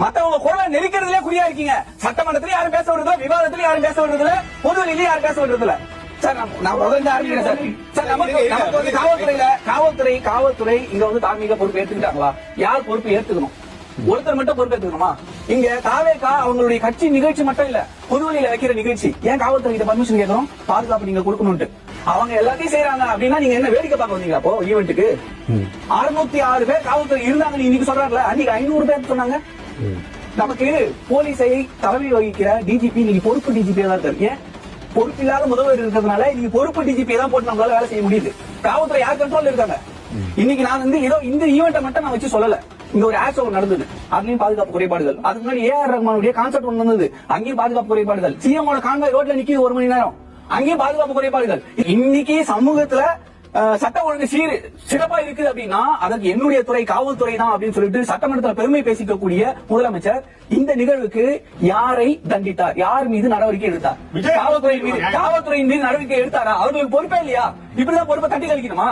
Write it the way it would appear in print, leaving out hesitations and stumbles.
மத்தவங்க குரலை நெரிக்கிறதுல குறியா இருக்கீங்க. சட்டமன்றத்திலயும் யாரும் பேச விடுறதுல, விவாதத்திலயும் யாரும் பேச விடுறதுல, பொதுவெளியிலயும் யாரும் பேச விடுறதுல. சார் நான் முதல்ல ஆரம்பிக்கிறேன் சார். சார் நமக்கு வந்து காவல்துறை இங்க வந்து தார்மீக பொறுப்பு ஏத்துக்கிட்டாங்களா? யார் பொறுப்பு ஏத்துக்கணும்? ஒருத்தர் மட்டும் பொறுப்பேற்றுக்கணுமா? இங்க தாவேகா அவங்களுடைய கட்சி நிகழ்ச்சி மட்டும் இல்ல, பொதுவெளியில வைக்கிற நிகழ்ச்சி. ஏன் காவல்துறை கிட்ட பர்மிஷன் கேட்கணும்? பாதுகாப்பு நீங்க கொடுக்கணும்ட்டு. அவங்க எல்லாத்தையும் செய்யறாங்க அப்படின்னா நீங்க என்ன வேடிக்கை பார்க்க வந்தீங்களா? அப்போ ஈவென்ட்டுக்கு 606 பேர் காவல்துறை இருந்தாங்க இன்னைக்கு சொல்றாங்கல்ல, அன்னைக்கு 500 பேர் சொன்னாங்க. நமக்கு போலீஸை தலைமை வகிக்கிற டிஜிபி இன்னைக்கு பொறுப்பு டிஜிபி தான் இருக்காரு. ஏன்? பொறுப்பில்லாத முதல்வர் இருக்கிறதுனால இன்னைக்கு பொறுப்பு டிஜிபி தான் போட்டு நம்மளால வேலை செய்ய முடியுது. காவல்துறை யார் கண்ட்ரோல் இருக்காங்க? இன்னைக்கு நான் வந்து ஏதோ இந்த ஈவெண்ட்டை மட்டும் நான் வச்சு சொல்லல. இங்க ஒரு ஆக்ஸ் ஓவர் நடந்தது, அதுலயும் பாதுகாப்பு குறைபாடுகள். அதுக்கு முன்னாடி ஏஆர் ரஹ்மானுடைய கான்சர்ட் ஒன்று நடந்தது, அங்கேயும் பாதுகாப்பு குறைபாடுகள். சிஎம் கான்வாய் ரோட்ல நிக்குது 1 மணி நேரம், அங்கேயும் பாதுகாப்பு குறைபாடுகள். இன்னைக்கு சமூகத்துல சட்ட ஒழுங்கு சிறப்பா இருக்குது அப்படின்னா அதற்கு என்னுடைய துறை காவல்துறை தான் அப்படின்னு சொல்லிட்டு சட்டமன்றத்தில் பெருமை பேசிக்கக்கூடிய முதலமைச்சர் இந்த நிகழ்வுக்கு யாரை தண்டித்தார்? யார் மீது நடவடிக்கை எடுத்தார்? காவல்துறையின் மீது நடவடிக்கை எடுத்தாரா? அவர்களுக்கு பொறுப்பே இல்லையா? இப்படிதான் பொறுப்பை தட்டி கழிக்கணுமா?